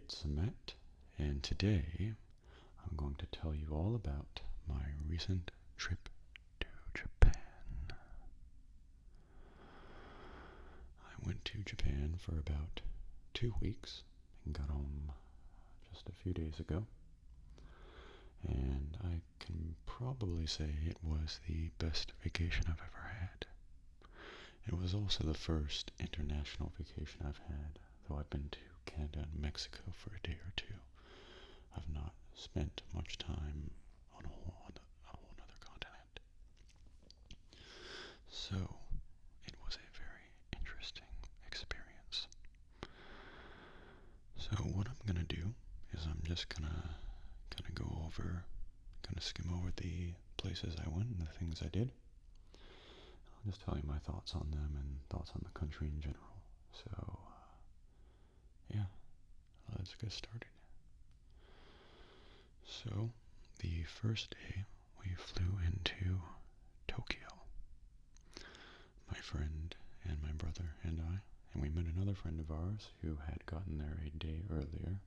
it's Matt, and today I'm going to tell you all about my recent trip to Japan. I went to Japan for about 2 weeks and got home just a few days ago, and I can probably say it was the best vacation I've ever had. It was also the first international vacation I've had, though I've been to Canada and Mexico for a day or two. I've not spent much time on a whole other continent. So, it was a very interesting experience. So what I'm gonna do is I'm just gonna skim over the places I went and the things I did. I'll just tell you my thoughts on them and thoughts on the country in general. So, yeah, let's get started. So, the first day we flew into Tokyo. My friend and my brother and I, and we met another friend of ours who had gotten there a day earlier.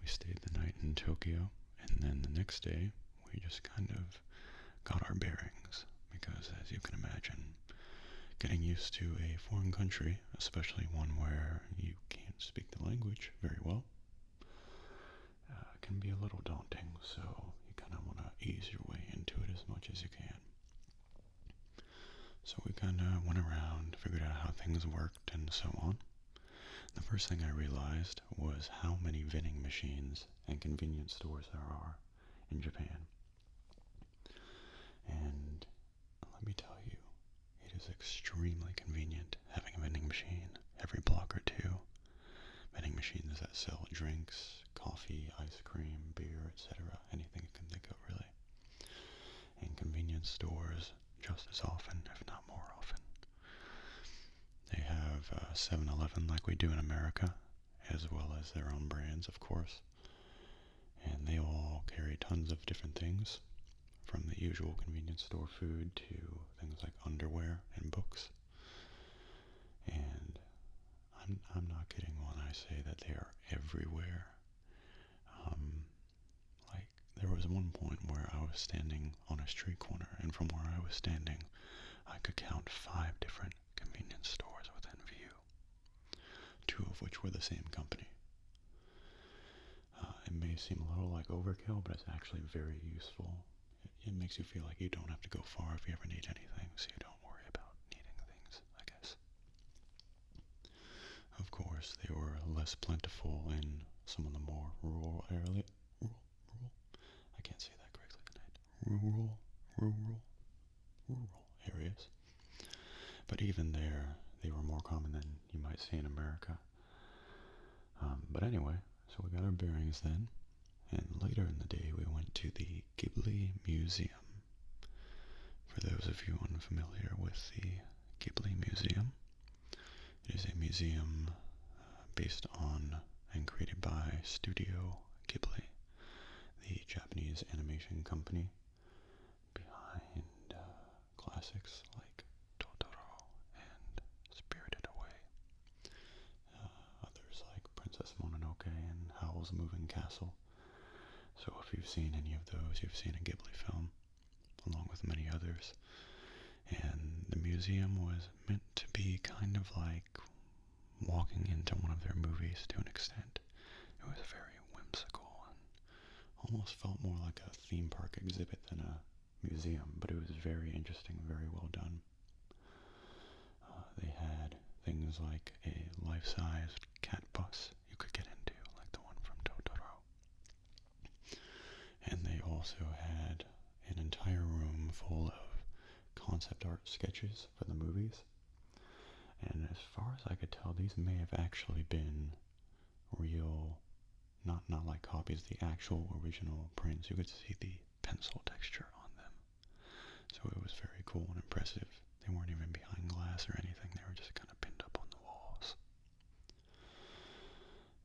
We stayed the night in Tokyo, and then the next day we just kind of got our bearings, because as you can imagine, getting used to a foreign country, especially one where you can't speak the language very well, can be a little daunting, so you kind of want to ease your way into it as much as you can. So we kind of went around, figured out how things worked, and so on. The first thing I realized was how many vending machines and convenience stores there are in Japan. And let me tell you, it is extremely convenient having a vending machine every block or two. Vending machines that sell drinks, coffee, ice cream, beer, etc. Anything you can think of, really. And convenience stores just as often, if not more often. They have 7-Eleven like we do in America, as well as their own brands, of course. And they all carry tons of different things, from the usual convenience store food to things like underwear and books. And I'm not kidding when I say that they are everywhere. Like, there was one point where I was standing on a street corner, and from where I was standing, I could count 5 different convenience stores within view, 2 of which were the same company. It may seem a little like overkill, but it's actually very useful. It makes you feel like you don't have to go far if you ever need anything, so you don't worry about needing things, I guess. Of course, they were less plentiful in some of the more rural I can't say that correctly tonight. Rural areas. But even there, they were more common than you might see in America. But anyway, so we got our bearings then, and later in the day we went to the Ghibli Museum. For those of you unfamiliar with the Ghibli Museum, it is a museum based on and created by Studio Ghibli, the Japanese animation company behind classics like Totoro and Spirited Away. Others like Princess Mononoke and Howl's Moving Castle. So if you've seen any of those, you've seen a Ghibli film, along with many others. And the museum was meant to be kind of like walking into one of their movies to an extent. It was very whimsical and almost felt more like a theme park exhibit than a museum, but it was very interesting, very well done. They had things like a life-sized cat bus you could get into, like the one from Totoro. And they also had an entire room full of concept art sketches for the movies. And as far as I could tell, these may have actually been real, not like copies, the actual original prints. You could see the pencil texture on them. So it was very cool and impressive. They weren't even behind glass or anything. They were just kind of pinned up on the walls.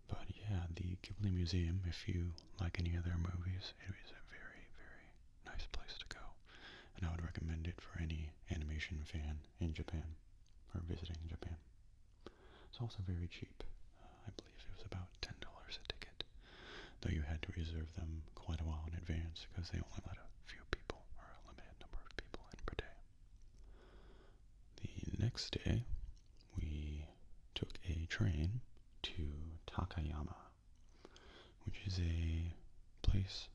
But yeah, the Ghibli Museum, if you like any of their movies, it is a very, very nice place to go. And I would recommend it for any animation fan in Japan, or visiting Japan. It's also very cheap. I believe it was about $10 though you had to reserve them quite a while in advance because they only let a few people, or a limited number of people in per day. The next day, we took a train to Takayama, which is a place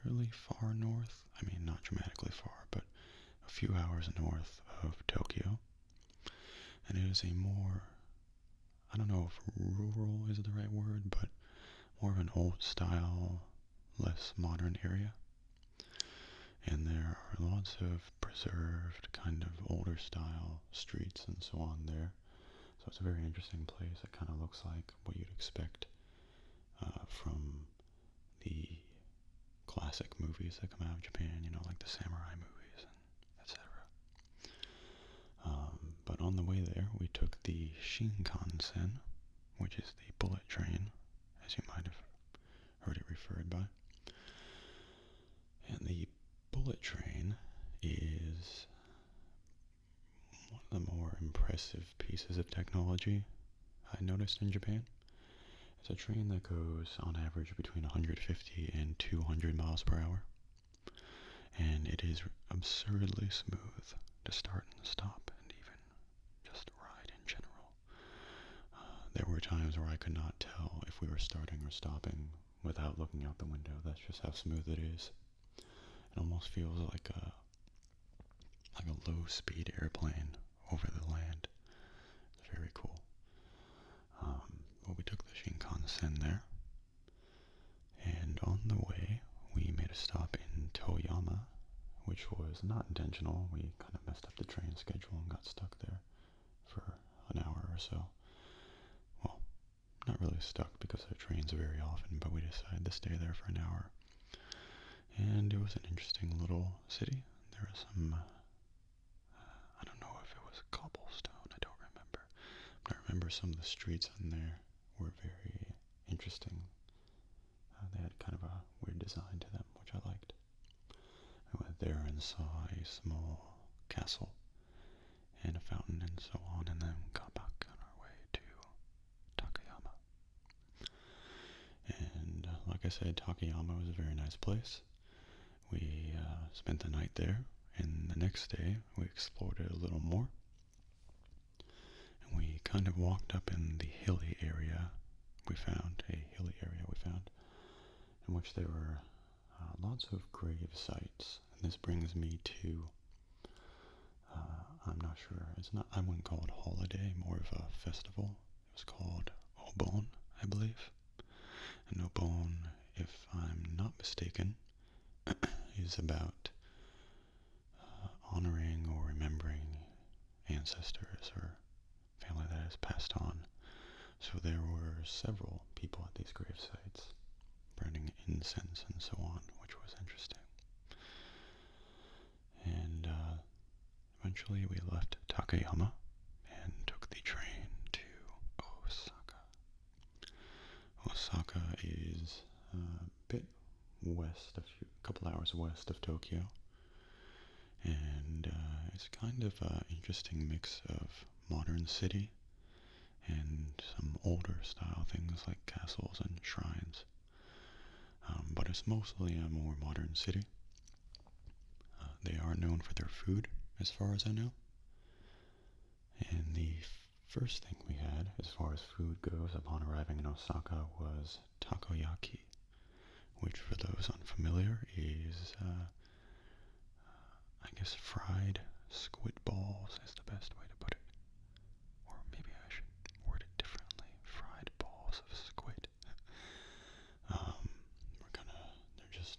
fairly far north. I mean, not dramatically far, but a few hours north of Tokyo. And it is a more, I don't know if rural is the right word, but more of an old style, less modern area. And there are lots of preserved, kind of older style streets and so on there. So it's a very interesting place. It kind of looks like what you'd expect from the classic movies that come out of Japan, you know, like the samurai movies, and etc. But on the way there, we took the Shinkansen, which is the bullet train, as you might have heard it referred by. And the bullet train is one of the more impressive pieces of technology I noticed in Japan. It's a train that goes on average between 150 and 200 miles per hour. And it is absurdly smooth to start and stop and even just ride in general. There were times where I could not tell if we were starting or stopping without looking out the window. That's just how smooth it is. It almost feels like a low-speed airplane over the land. It's very cool. Well, we took the Shinkansen there, and on the way, we made a stop in Toyama, which was not intentional. We kind of messed up the train schedule and got stuck there for an hour or so. Well, not really stuck because there are trains very often, but we decided to stay there for an hour. And it was an interesting little city. There was some, I don't know if it was cobblestone, I don't remember. But I remember some of the streets on there were very interesting. They had kind of a weird design to them, which I liked. I went there and saw a small castle and a fountain and so on, and then got back on our way to Takayama. And like I said, Takayama was a very nice place. We spent the night there, and the next day we explored it a little more. And we kind of walked up in the hilly area we found, in which there were lots of grave sites. And this brings me to, I'm not sure, I wouldn't call it a holiday, more of a festival. It was called Obon, I believe. And Obon, if I'm not mistaken, is about honoring or remembering ancestors or family that has passed on. So there were several people at these grave sites burning incense and so on, which was interesting. And eventually we left Takayama and took the train to Osaka. Osaka is a bit west, a couple hours west of Tokyo, and it's kind of an interesting mix of modern city and some older style things like castles and shrines. But it's mostly a more modern city. They are known for their food, as far as I know. And the first thing we had, as far as food goes, upon arriving in Osaka was takoyaki, which for those unfamiliar is, I guess, fried squid balls is the best way to put it. Or maybe I should word it differently. Fried balls of squid. They're just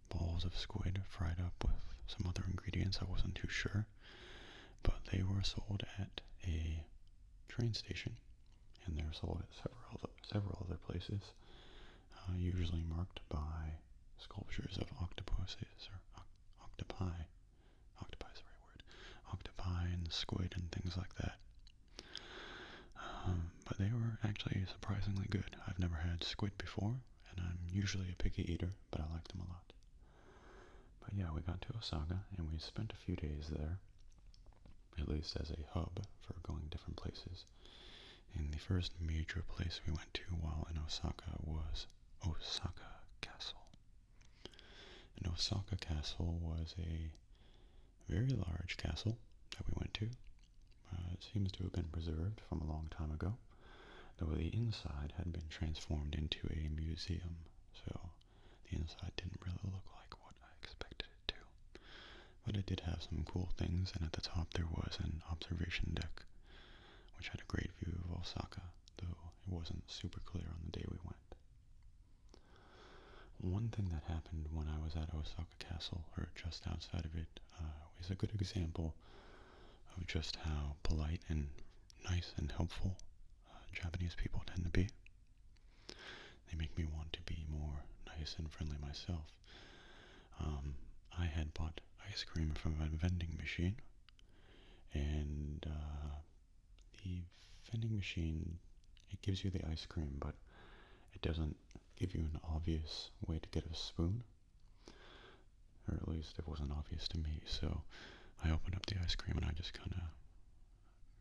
balls of squid fried up with some other ingredients. I wasn't too sure. But they were sold at a train station, and they're sold at several other places, usually marked by sculptures of octopuses, or octopi. Octopi is the right word. Octopi and squid and things like that. But they were actually surprisingly good. I've never had squid before, and I'm usually a picky eater, but I liked them a lot. But yeah, we got to Osaka, and we spent a few days there, at least as a hub for going different places. And the first major place we went to while in Osaka was Osaka Castle. And Osaka Castle was a very large castle that we went to. It seems to have been preserved from a long time ago, though the inside had been transformed into a museum, so the inside didn't really look like what I expected it to. But it did have some cool things, and at the top there was an observation deck, which had a great view of Osaka, though it wasn't super clear on the day we went. One thing that happened when I was at Osaka Castle, or just outside of it, is a good example of just how polite and nice and helpful Japanese people tend to be. They make me want to be more nice and friendly myself. I had bought ice cream from a vending machine, and the vending machine, it gives you the ice cream, but it doesn't give you an obvious way to get a spoon, or at least it wasn't obvious to me. So I opened up the ice cream and I just kind of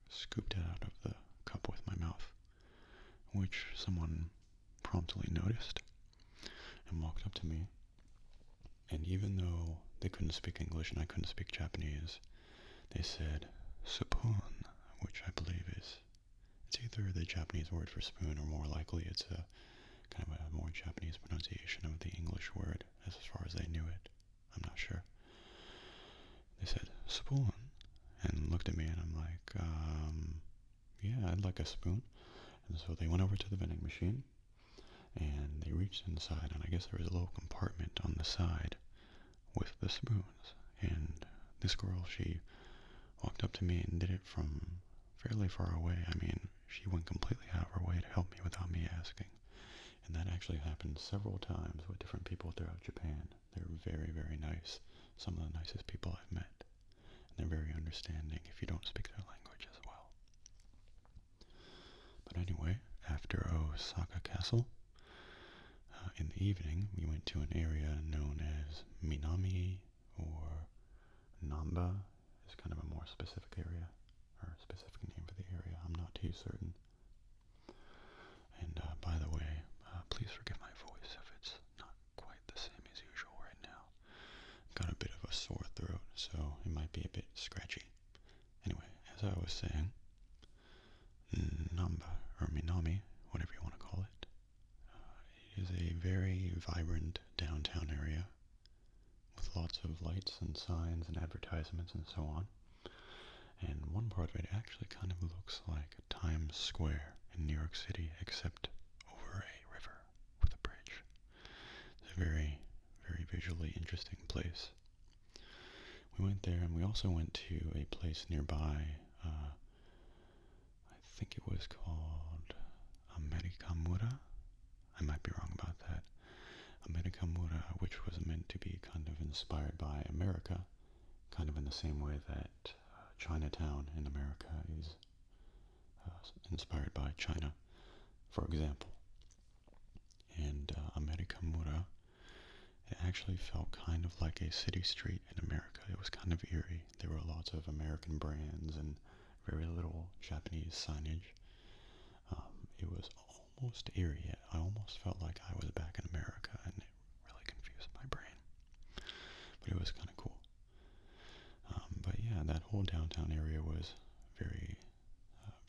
scooped it out of the cup with my mouth, which someone promptly noticed and walked up to me. And even though they couldn't speak English and I couldn't speak Japanese, they said spoon, which I believe it's either the Japanese word for spoon, or more likely it's a kind of a more Japanese pronunciation of the English word, as far as they knew it. I'm not sure. They said spoon and looked at me, and I'm like, yeah, I'd like a spoon. And so they went over to the vending machine and they reached inside, and I guess there was a little compartment on the side with the spoons. And this girl, she walked up to me and did it from fairly far away. I mean, she went completely out of her way to help me without me asking. And that actually happened several times with different people throughout Japan. They're very, very nice. Some of the nicest people I've met. And they're very understanding if you don't speak their language as well. But anyway, after Osaka Castle, in the evening, we went to an area known as Minami, or Namba. It's kind of a more specific area, or a specific name for the area. I'm not too certain. And by the way, please forgive my voice if it's not quite the same as usual right now. I've got a bit of a sore throat, so it might be a bit scratchy. Anyway, as I was saying, Namba, or Minami, whatever you want to call it, it is a very vibrant downtown area with lots of lights and signs and advertisements and so on. And one part of it actually kind of looks like Times Square in New York City, except over a river with a bridge. It's a very, very visually interesting place. We went there, and we also went to a place nearby. I think it was called Amerikamura. I might be wrong about that. Amerikamura, which was meant to be kind of inspired by America, kind of in the same way that Chinatown in America is inspired by China, for example. And Amerikamura, it actually felt kind of like a city street in America. It was kind of eerie. There were lots of American brands and very little Japanese signage. It was almost eerie. I almost felt like I was back in America, and it really confused my brain. But it was kind of cool. But yeah, that whole downtown area was very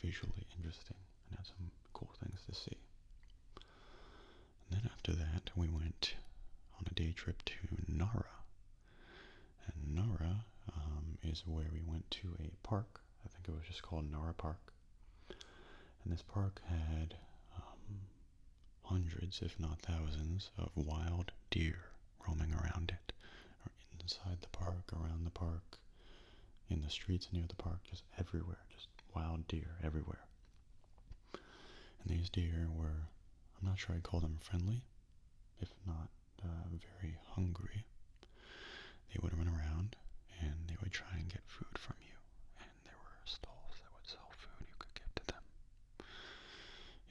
visually interesting and had some cool things to see. And then after that, we went on a day trip to Nara. And Nara is where we went to a park. I think it was just called Nara Park. And this park had hundreds, if not thousands, of wild deer roaming around it, or inside the park, around the park, in the streets near the park, just everywhere, just wild deer everywhere. And these deer were, I'm not sure I'd call them friendly, if not very hungry. They would run around and they would try and get food from you, and there were stalls that would sell food you could give to them.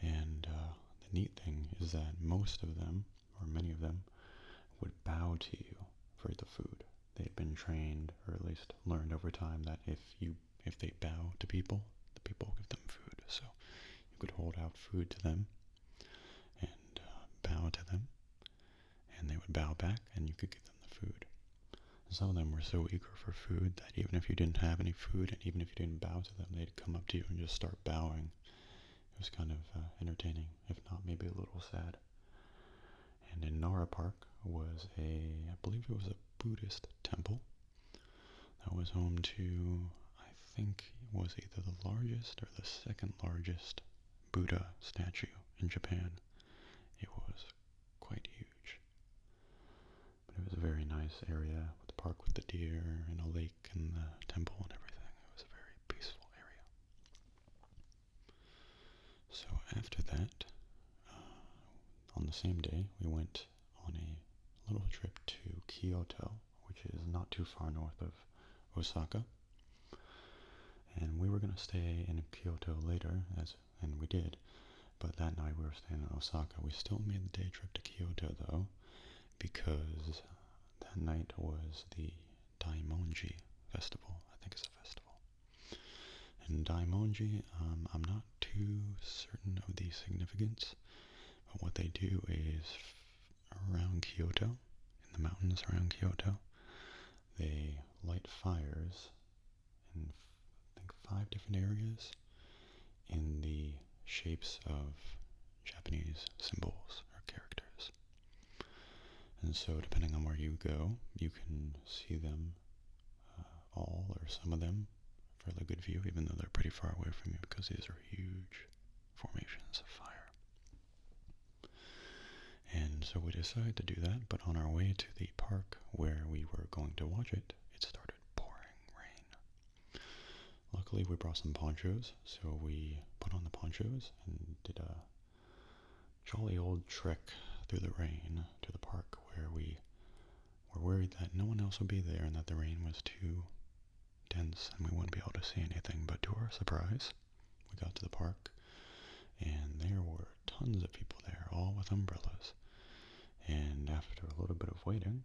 And the neat thing is that most of them, or many of them, would bow to you for the food. They'd been trained, or at least learned over time, that if they bow to people, the people give them food. So you could hold out food to them and bow to them, could bow back and you could give them the food. And some of them were so eager for food that even if you didn't have any food, and even if you didn't bow to them, they'd come up to you and just start bowing. It was kind of entertaining, if not maybe a little sad. And in Nara Park was I believe it was a Buddhist temple that was home to, I think it was either the largest or the second largest Buddha statue in Japan. It was quite huge. But it was a very nice area with the park with the deer and a lake and the temple and everything. It was a very peaceful area. So after that, on the same day, we went on a little trip to Kyoto, which is not too far north of Osaka. And we were going to stay in Kyoto later, and we did. But that night we were staying in Osaka. We still made the day trip to Kyoto, though, because that night was the Daimonji Festival. I think it's a festival. And Daimonji, I'm not too certain of the significance, but what they do is around Kyoto, in the mountains around Kyoto, they light fires in, I think, 5 different areas in the shapes of Japanese symbols or characters. And so depending on where you go, you can see them all or some of them, fairly good view, even though they're pretty far away from you because these are huge formations of fire. And so we decided to do that, but on our way to the park where we were going to watch it, it started pouring rain. Luckily we brought some ponchos, so we put on the ponchos and did a jolly old trek through the rain to the park where we were worried that no one else would be there and that the rain was too dense and we wouldn't be able to see anything. But to our surprise, we got to the park and there were tons of people there, all with umbrellas. And after a little bit of waiting,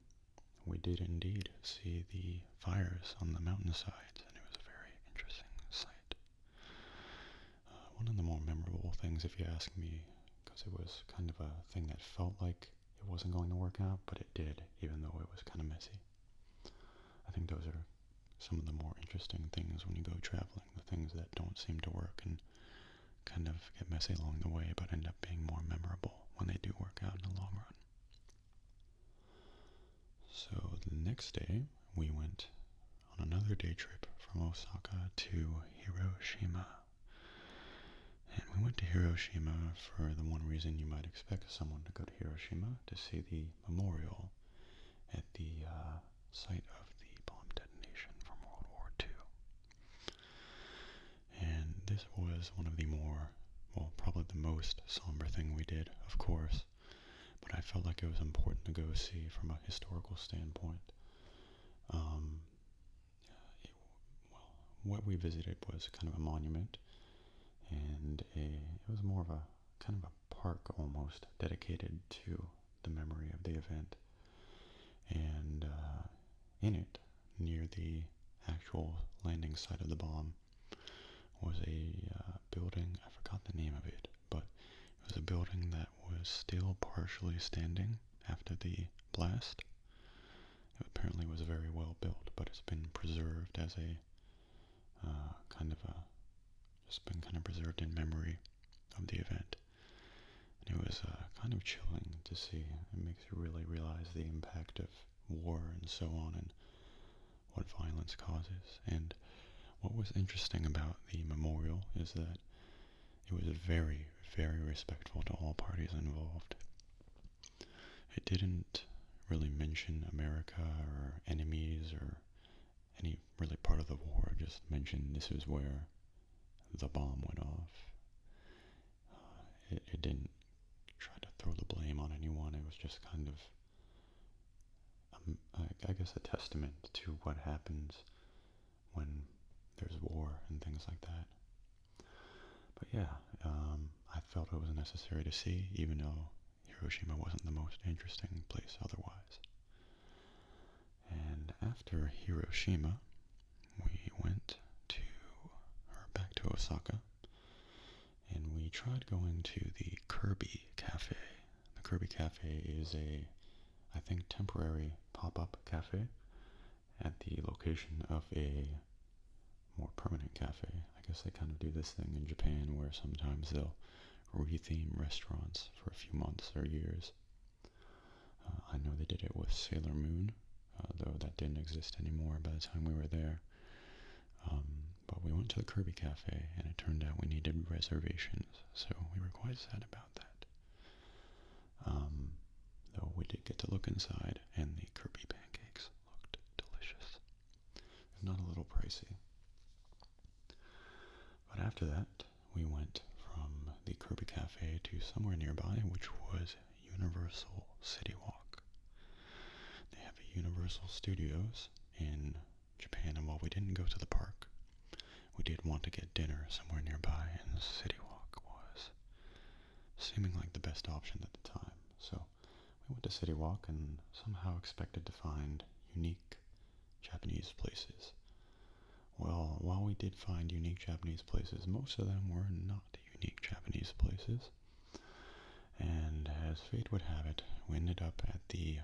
we did indeed see the fires on the mountainsides, and it was a very interesting sight. One of the more memorable things, if you ask me, because it was kind of a thing that felt like it wasn't going to work out, but it did, even though it was kind of messy. I think those are some of the more interesting things when you go traveling, the things that don't seem to work and kind of get messy along the way, but end up being more memorable when they do work out in the long run. So the next day, we went on another day trip from Osaka to Hiroshima. And we went to Hiroshima for the one reason you might expect someone to go to Hiroshima, to see the memorial at the site of the bomb detonation from World War II. And this was one of the more, well, probably the most somber thing we did, of course. But I felt like it was important to go see from a historical standpoint. What we visited was kind of a monument, and it was more of a kind of a park almost dedicated to the memory of the event. And in it, near the actual landing site of the bomb, was a building. I forgot the name of it, but it was a building that was still partially standing after the blast. It apparently was very well built, but it's been preserved as a just been kind of preserved in memory of the event. And it was kind of chilling to see. It makes you really realize the impact of war and so on, and what violence causes. And what was interesting about the memorial is that it was very, very respectful to all parties involved. It didn't really mention America or enemies or any really part of the war. It just mentioned this is where the bomb went off. It didn't try to throw the blame on anyone. It was just kind of, I guess, a testament to what happens when there's war and things like that. But yeah, I felt it was necessary to see, even though Hiroshima wasn't the most interesting place otherwise. And after Hiroshima, we went back to Osaka, and we tried going to the Kirby Cafe. The Kirby Cafe is I think, temporary pop-up cafe at the location of a more permanent cafe. I guess they kind of do this thing in Japan where sometimes they'll retheme restaurants for a few months or years. I know they did it with Sailor Moon, though that didn't exist anymore by the time we were there. But we went to the Kirby Cafe, and it turned out we needed reservations, so we were quite sad about that. Though we did get to look inside, and the Kirby pancakes looked delicious. If not a little pricey. But after that, we went from the Kirby Cafe to somewhere nearby, which was Universal City Walk. They have a Universal Studios in Japan, and while we didn't go to the park, we did want to get dinner somewhere nearby, and the City Walk was seeming like the best option at the time. So we went to City Walk and somehow expected to find unique Japanese places. Well, while we did find unique Japanese places, most of them were not unique Japanese places. And as fate would have it, we ended up at the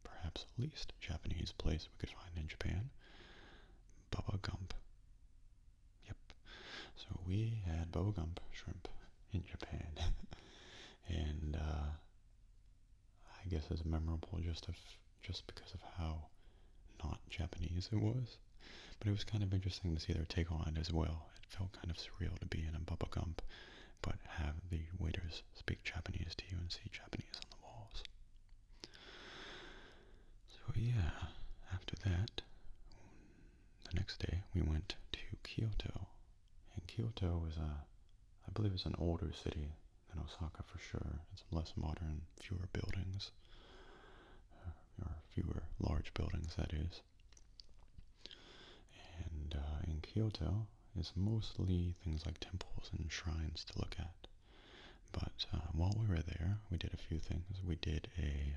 perhaps least Japanese place we could find in Japan, Bubba Gump. Yep. So we had Bubba Gump shrimp in Japan. And I guess it's memorable just because of how not Japanese it was. But it was kind of interesting to see their take on it as well. It felt kind of surreal to be in a Bubba Gump, but have the waiters speak Japanese to you and see Japanese on the walls. So yeah, after that, the next day we went to Kyoto. And Kyoto is I believe it's an older city than Osaka for sure. It's less modern, fewer buildings, or fewer large buildings, that is. And in Kyoto, it's mostly things like temples and shrines to look at. But while we were there, we did a few things. We did I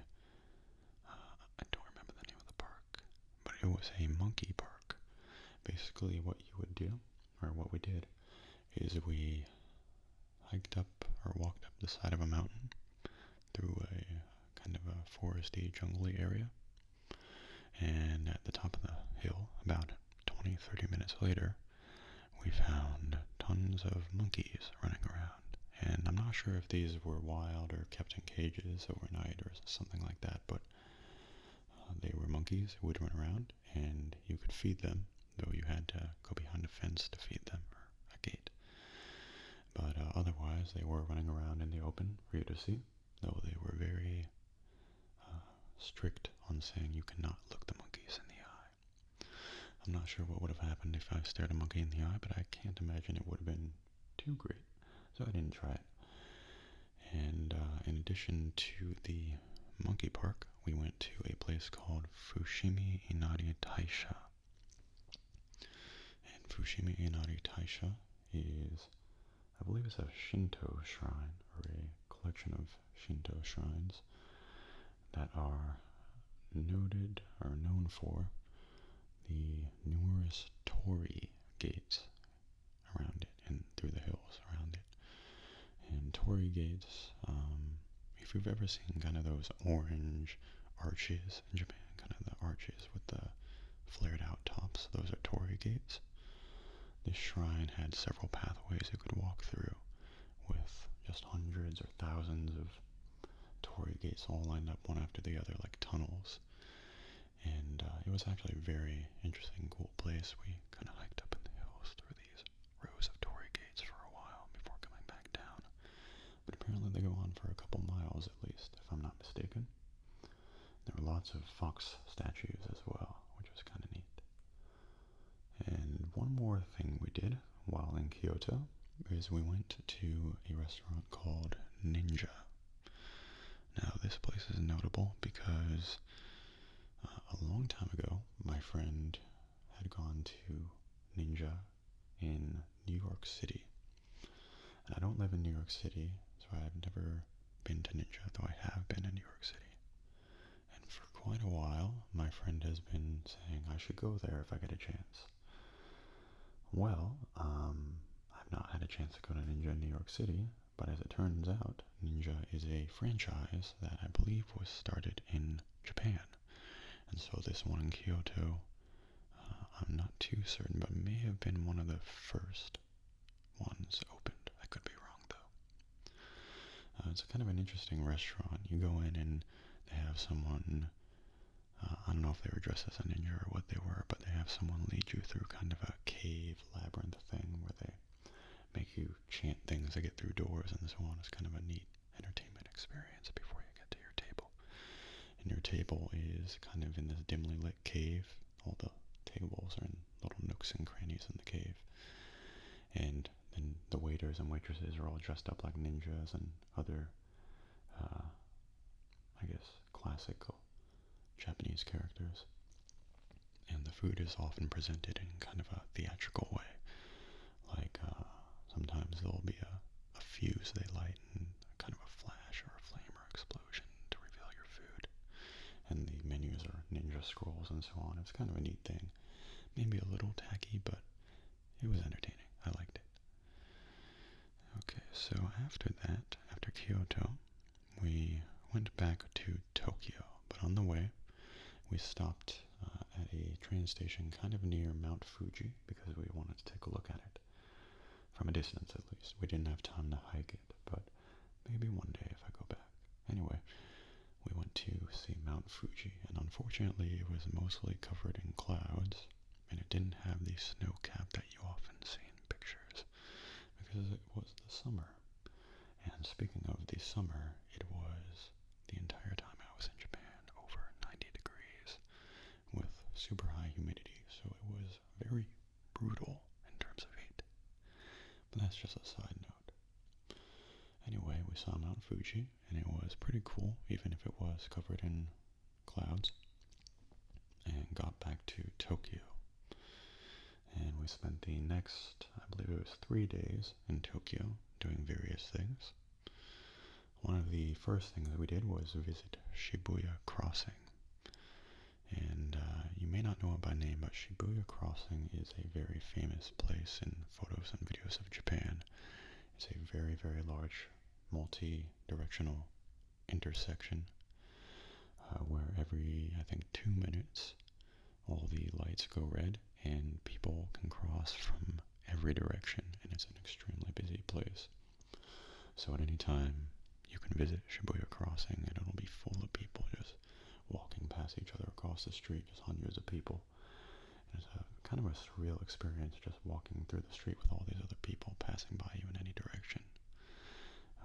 don't remember the name of the park, but it was a monkey park. Basically what you would do, or what we did, is we hiked up or walked up the side of a mountain through a kind of a foresty, jungly area. And at the top of the hill, about 20-30 minutes later, we found tons of monkeys running around. And I'm not sure if these were wild or kept in cages overnight or something like that, but they were monkeys who would run around, and you could feed them, though you had to go behind a fence to feed them, or a gate. But otherwise, they were running around in the open for you to see, though they were very strict on saying you cannot look the monkeys in the eye. I'm not sure what would have happened if I stared a monkey in the eye, but I can't imagine it would have been too great, so I didn't try it. And in addition to the monkey park, we went to a place called Fushimi Inari Taisha. And Fushimi Inari Taisha is, I believe it's a Shinto shrine, or a collection of Shinto shrines that are noted or known for the numerous torii gates around it and through the hills around it. And torii gates, if you've ever seen kind of those orange arches in Japan, kind of the arches with the flared out tops, those are torii gates. This shrine had several pathways you could walk through with just hundreds or thousands of torii gates all lined up one after the other like tunnels. And it was actually a very interesting, cool place. We kind of hiked up in the hills through these rows of torii gates for a while before coming back down. But apparently they go on for a couple miles at least, if I'm not mistaken. There were lots of fox statues as well, which was kind of neat. And one more thing we did while in Kyoto is we went to a restaurant called Ninja. Now this place is notable because a long time ago my friend had gone to Ninja in New York City. And I don't live in New York City, so I've never been to Ninja, though I have been in New York City. And for quite a while, my friend has been saying I should go there if I get a chance. Well, I've not had a chance to go to Ninja in New York City, but as it turns out, Ninja is a franchise that I believe was started in And so this one in Kyoto, I'm not too certain, but may have been one of the first ones opened. I could be wrong though. It's kind of an interesting restaurant. You go in and they have someone, I don't know if they were dressed as a ninja or what they were, but they have someone lead you through kind of a cave labyrinth thing where they make you chant things to get through doors and so on. It's kind of a neat entertainment experience before you get to your table. And your table is kind of in this dimly lit cave. All the tables are in little nooks and crannies in the cave. And then the waiters and waitresses are all dressed up like ninjas and other, I guess, classical Japanese characters. And the food is often presented in kind of a theatrical way. Like, sometimes there'll be a fuse they light and kind of a flash or a flame or explosion to reveal your food. And the menus are ninja scrolls and so on. It's kind of a neat thing. Maybe a little tacky, but it was entertaining. I liked it. Okay, so after that, after Kyoto, we went back to Tokyo. But on the way, we stopped at a train station kind of near Mount Fuji because we wanted to take a look at it. From a distance, at least. We didn't have time to hike it, but maybe one day if I go back. Anyway, we went to see Mount Fuji, and unfortunately it was mostly covered in clouds, and it didn't have the snow cap that you often see in pictures, because it was the summer. And speaking of the summer, it was the entire time I was in Japan over 90 degrees with super high humidity, so it was very brutal in terms of heat. But that's just a side note. Anyway, we saw Mount Fuji, and it was pretty cool, even if it was covered in clouds, and got back to Tokyo. And we spent the next, I believe it was 3 days in Tokyo, doing various things. One of the first things that we did was visit Shibuya Crossing. And you may not know it by name, but Shibuya Crossing is a very famous place in photos and videos of Japan. It's a very, very large, multi-directional intersection where every, I think, 2 minutes, all the lights go red and people can cross from every direction, and it's an extremely busy place. So at any time, you can visit Shibuya Crossing and it'll be full of people just walking past each other across the street, just hundreds of people. And it's a kind of a surreal experience just walking through the street with all these other people passing by you in any direction.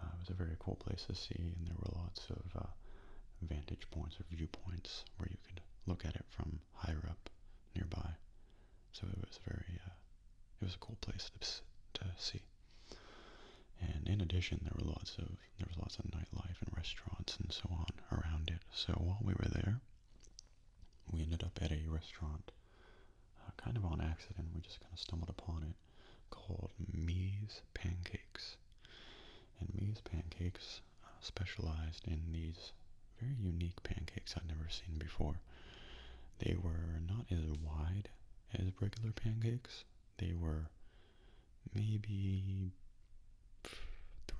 It was a very cool place to see, and there were lots of vantage points or viewpoints where you could look at it from higher up nearby. So it was it was a cool place to see. And in addition, there was lots of nightlife and restaurants and so on around it. So while we were there, we ended up at a restaurant, kind of on accident. We just kind of stumbled upon it, called Me's Pancakes. And Me's Pancakes specialized in these very unique pancakes I'd never seen before. They were not as wide as regular pancakes. They were maybe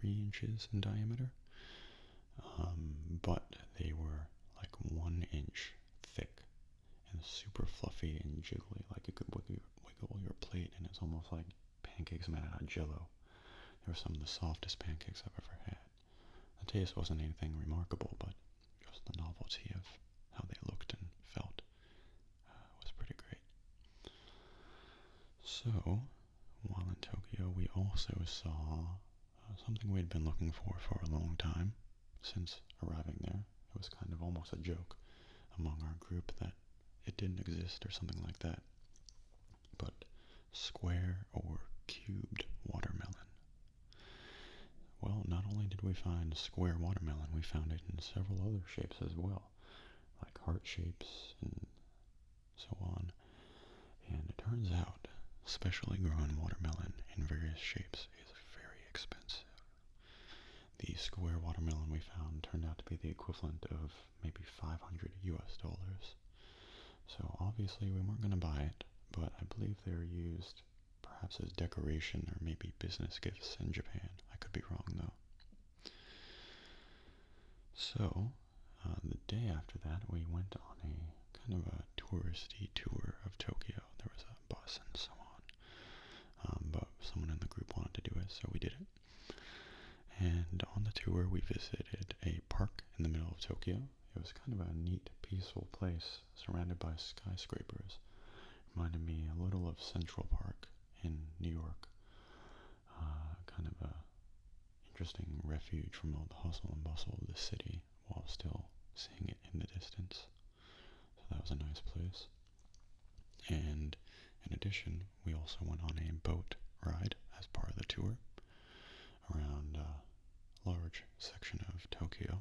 3 inches in diameter, but they were like 1 inch thick and super fluffy and jiggly, like you could wiggle your plate, and it's almost like pancakes made out of jello. They were some of the softest pancakes I've ever had. The taste wasn't anything remarkable, but just the novelty of how they looked and felt was pretty great. So, while in Tokyo, we also saw something we'd been looking for a long time since arriving there. It was kind of almost a joke among our group that it didn't exist or something like that. But square or cubed watermelon. Well, not only did we find square watermelon, we found it in several other shapes as well, like heart shapes and so on. And it turns out, specially grown watermelon in various shapes is very expensive. The square watermelon we found turned out to be the equivalent of maybe $500 US. So obviously we weren't going to buy it, but I believe they're used perhaps as decoration or maybe business gifts in Japan. I could be wrong though. So the day after that we went on a kind of a touristy tour of Tokyo. There was a bus and so on. But someone in the group wanted to do it, so we did it. And on the tour, we visited a park in the middle of Tokyo. It was kind of a neat, peaceful place surrounded by skyscrapers. Reminded me a little of Central Park in New York. Kind of a interesting refuge from all the hustle and bustle of the city while still seeing it in the distance. So that was a nice place. And in addition, we also went on a boat ride as part of the tour around a large section of Tokyo.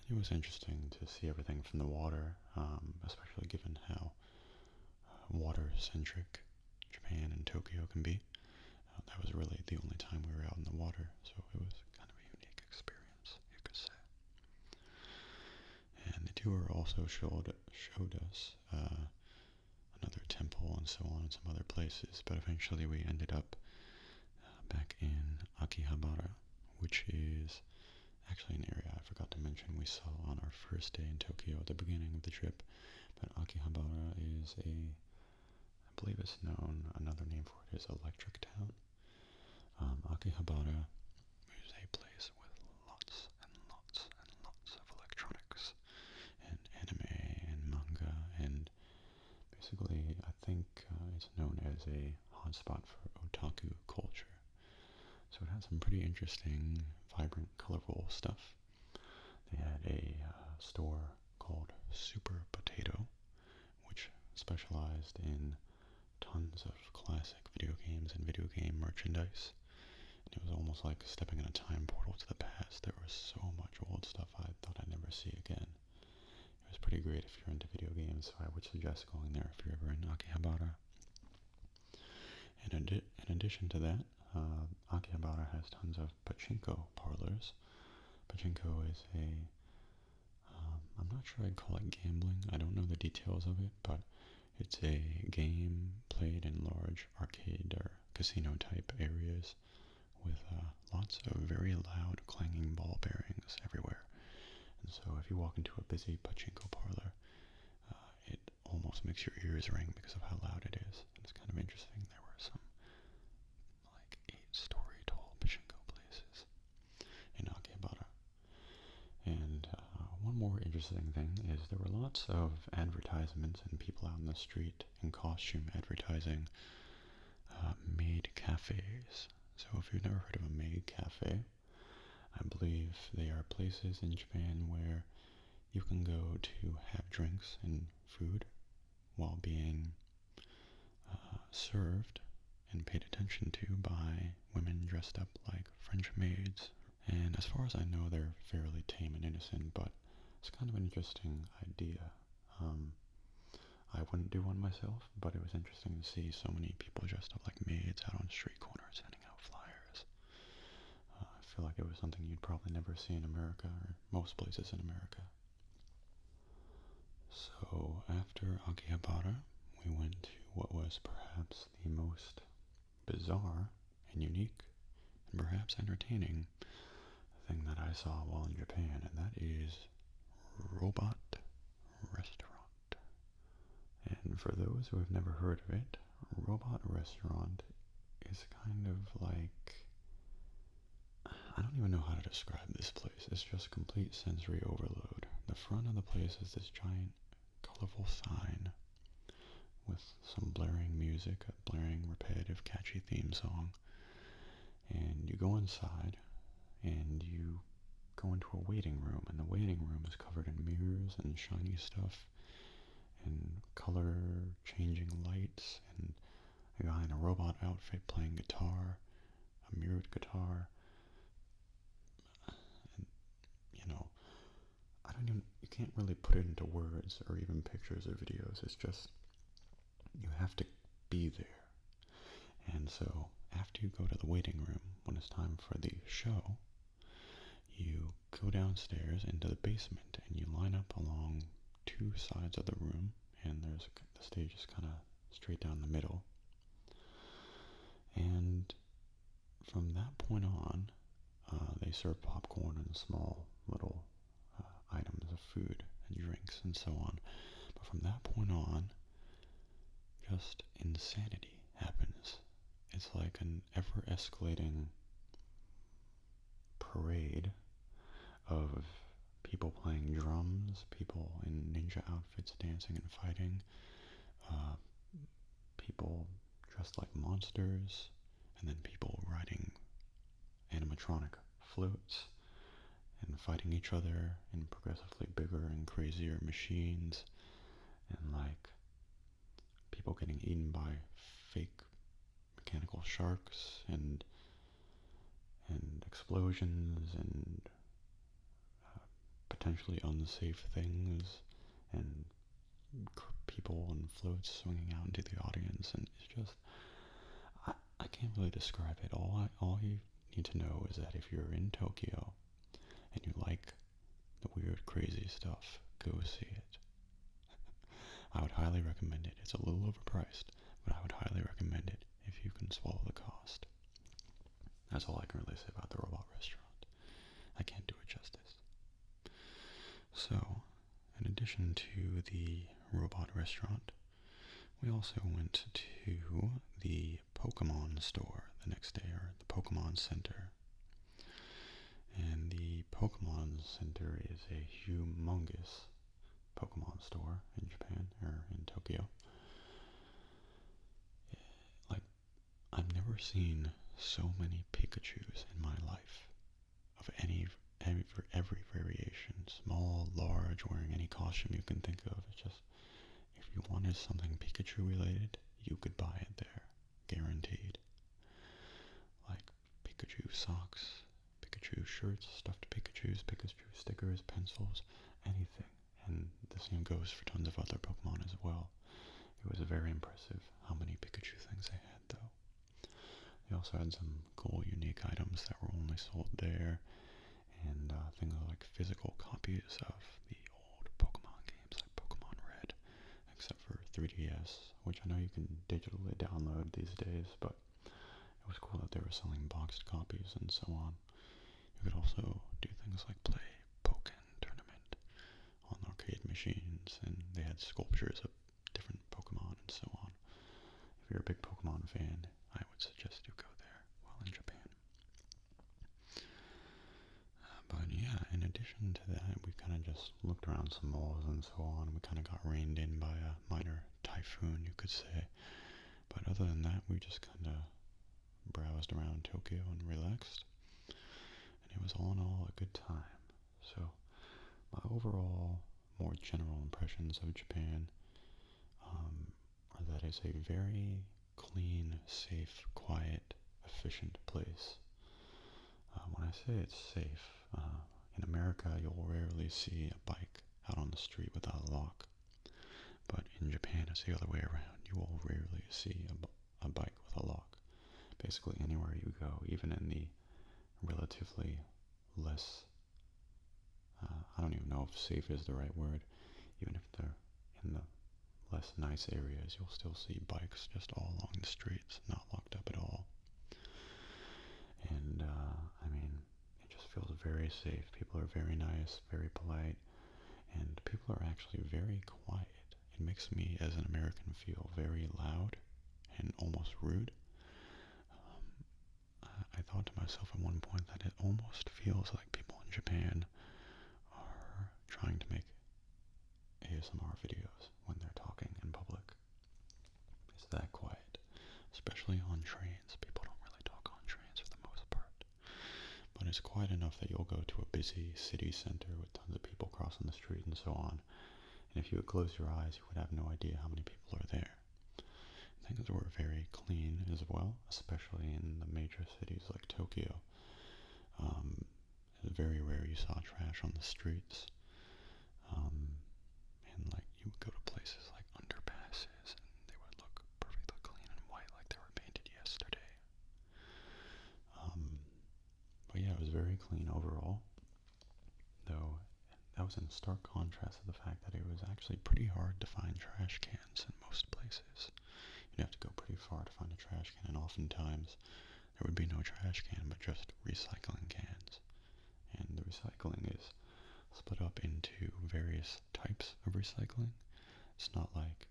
And it was interesting to see everything from the water, especially given how water-centric Japan and Tokyo can be. That was really the only time we were out in the water, so it was kind of a unique experience, you could say. And the tour also showed us another temple and so on and some other places, but eventually we ended up back in Akihabara, which is actually an area I forgot to mention we saw on our first day in Tokyo at the beginning of the trip. But Akihabara is I believe it's known, another name for it is Electric Town. Akihabara is a place with lots and lots and lots of electronics and anime and manga, and basically I think it's known as a hotspot for otaku culture. So it had some pretty interesting, vibrant, colorful stuff. They had a store called Super Potato, which specialized in tons of classic video games and video game merchandise. And it was almost like stepping in a time portal to the past. There was so much old stuff I thought I'd never see again. It was pretty great if you're into video games, so I would suggest going there if you're ever in Akihabara. And in addition to that, Akihabara has tons of Pachinko parlors. Pachinko is I'm not sure I'd call it gambling. I don't know the details of it, but it's a game played in large arcade or casino type areas with lots of very loud clanging ball bearings everywhere. And so if you walk into a busy Pachinko parlor, it almost makes your ears ring because of how loud it is. And it's kind of interesting. There were some like 8-story tall Pachinko places in Akihabara. And one more interesting thing is there were lots of advertisements and people out in the street in costume advertising maid cafes. So if you've never heard of a maid cafe, I believe they are places in Japan where you can go to have drinks and food while being served and paid attention to by women dressed up like French maids. And as far as I know, they're fairly tame and innocent, but it's kind of an interesting idea. I wouldn't do one myself, but it was interesting to see so many people dressed up like maids out on street corners handing out flyers. I feel like it was something you'd probably never see in America, or most places in America. So after Akihabara, we went to what was perhaps the most bizarre and unique and perhaps entertaining thing that I saw while in Japan, and that is Robot Restaurant. And for those who have never heard of it, Robot Restaurant is kind of like, I don't even know how to describe this place. It's just complete sensory overload. The front of the place is this giant, colorful sign with some blaring music, a blaring, repetitive, catchy theme song. And you go inside, and you go into a waiting room, and the waiting room is covered in mirrors and shiny stuff and color changing lights and a guy in a robot outfit playing guitar, a mirrored guitar. And you can't really put it into words or even pictures or videos. It's just, you have to be there. And so after you go to the waiting room, when it's time for the show, you go downstairs into the basement and you line up along two sides of the room, and the stage is kind of straight down the middle. And from that point on, they serve popcorn and small little items of food and drinks and so on. But from that point on, just insanity happens. It's like an ever-escalating parade of people playing drums, people in ninja outfits dancing and fighting, uh, people dressed like monsters, and then people riding animatronic flutes and fighting each other in progressively bigger and crazier machines, and like people getting eaten by fake mechanical sharks and explosions and potentially unsafe things and people and floats swinging out into the audience, and it's just I can't really describe it. All you need to know is that if you're in Tokyo and you like the weird, crazy stuff, go see it. I would highly recommend it. It's a little overpriced, but I would highly recommend it if you can swallow the cost. That's all I can really say about the robot restaurant. I can't do it justice. So, in addition to the robot restaurant, we also went to the Pokemon store the next day, or the Pokemon Center. And the Pokemon Center is a humongous Pokemon store in Japan, or in Tokyo. Like, I've never seen so many Pikachus in my life, of every variation, small, large, wearing any costume you can think of. It's just, if you wanted something Pikachu related, you could buy it there, guaranteed. Like Pikachu socks, Pikachu shirts, stuffed Pikachus, Pikachu stickers, pencils, anything. And the same goes for tons of other Pokemon as well. It was very impressive how many Pikachu things they had, though. They also had some cool, unique items that were only sold there, and things like physical copies of the old Pokemon games, like Pokemon Red, except for 3DS, which I know you can digitally download these days, but it was cool that they were selling boxed copies and so on. You could also do things like play Pokken Tournament on arcade machines, and they had sculptures of different Pokemon and so on. If you're a big Pokemon fan, I would suggest you go there while in Japan. But yeah, in addition to that, we kind of just looked around some malls and so on. We kind of got reined in by a minor typhoon, you could say. But other than that, we just kind of browsed around Tokyo and relaxed. And it was all in all a good time. So my overall, more general impressions of Japan are that it's a very clean, safe, quiet, efficient place. When I say it's safe, in America you'll rarely see a bike out on the street without a lock. But in Japan it's the other way around. You will rarely see a bike with a lock. Basically anywhere you go, even in the relatively less, I don't even know if safe is the right word, even if they're in the less nice areas, you'll still see bikes just all along the streets, not locked up at all. And, I mean, it just feels very safe. People are very nice, very polite, and people are actually very quiet. It makes me, as an American, feel very loud and almost rude. I thought to myself at one point that it almost feels like people in Japan are trying to make ASMR videos when they're talking in public. It's that quiet, especially on trains. People don't really talk on trains for the most part. But it's quiet enough that you'll go to a busy city center with tons of people crossing the street and so on. And if you would close your eyes, you would have no idea how many people are there. Things were very clean as well, especially in the major cities like Tokyo. It was very rare you saw trash on the streets. And like you would go to places like underpasses and they would look perfectly clean and white like they were painted yesterday. But yeah, it was very clean overall. Though that was in stark contrast to the fact that it was actually pretty hard to find trash cans in most places. You'd have to go pretty far to find a trash can, and oftentimes there would be no trash can but just recycling cans. And the recycling is split up into various types of recycling. It's not like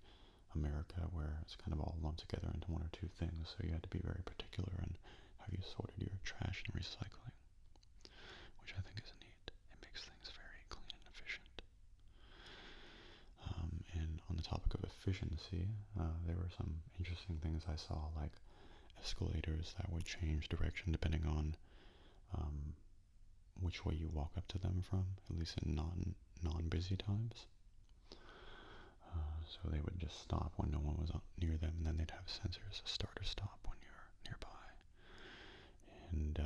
America where it's kind of all lumped together into one or two things, so you had to be very particular in how you sorted your trash and recycling, which I think is neat. It makes things very clean and efficient. And on the topic of efficiency, there were some interesting things I saw, like escalators that would change direction depending on which way you walk up to them from, at least in non-busy times. So they would just stop when no one was near them, and then they'd have sensors to start or stop when you're nearby. And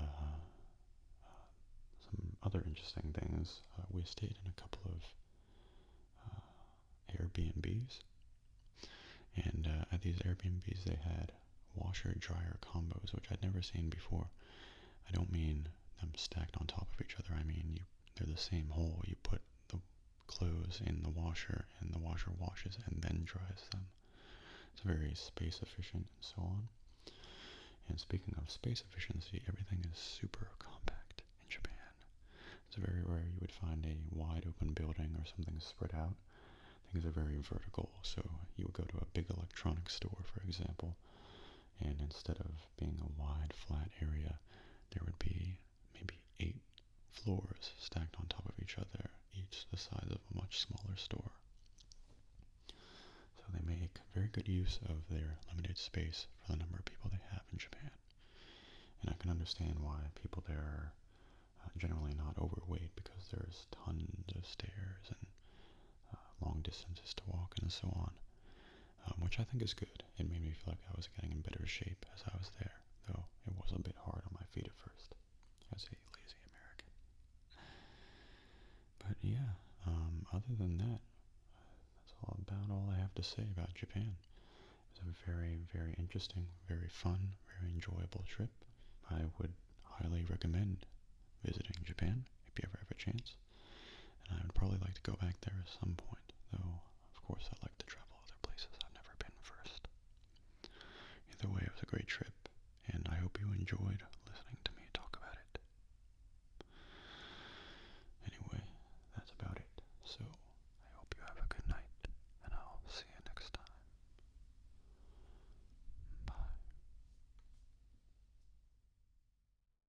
some other interesting things, we stayed in a couple of Airbnbs, and at these Airbnbs they had washer-dryer combos, which I'd never seen before. I don't mean them stacked on top of each other. I mean they're the same hole. You put the clothes in the washer, and the washer washes and then dries them. It's very space efficient and so on. And speaking of space efficiency, everything is super compact in Japan. It's very rare you would find a wide open building or something spread out. Things are very vertical, so you would go to a big electronics store, for example, and instead of being a wide, flat area, there would be maybe 8 floors stacked on top of each other, each the size of a much smaller store. So they make very good use of their limited space for the number of people they have in Japan. And I can understand why people there are generally not overweight, because there's tons of stairs and long distances to walk and so on, which I think is good. It made me feel like I was getting in better shape as I was there, though it was a bit hard on my feet at first, as a lazy American. But yeah, other than that, that's about all I have to say about Japan. It was a very, very interesting, very fun, very enjoyable trip. I would highly recommend visiting Japan if you ever have a chance, and I would probably like to go back there at some point.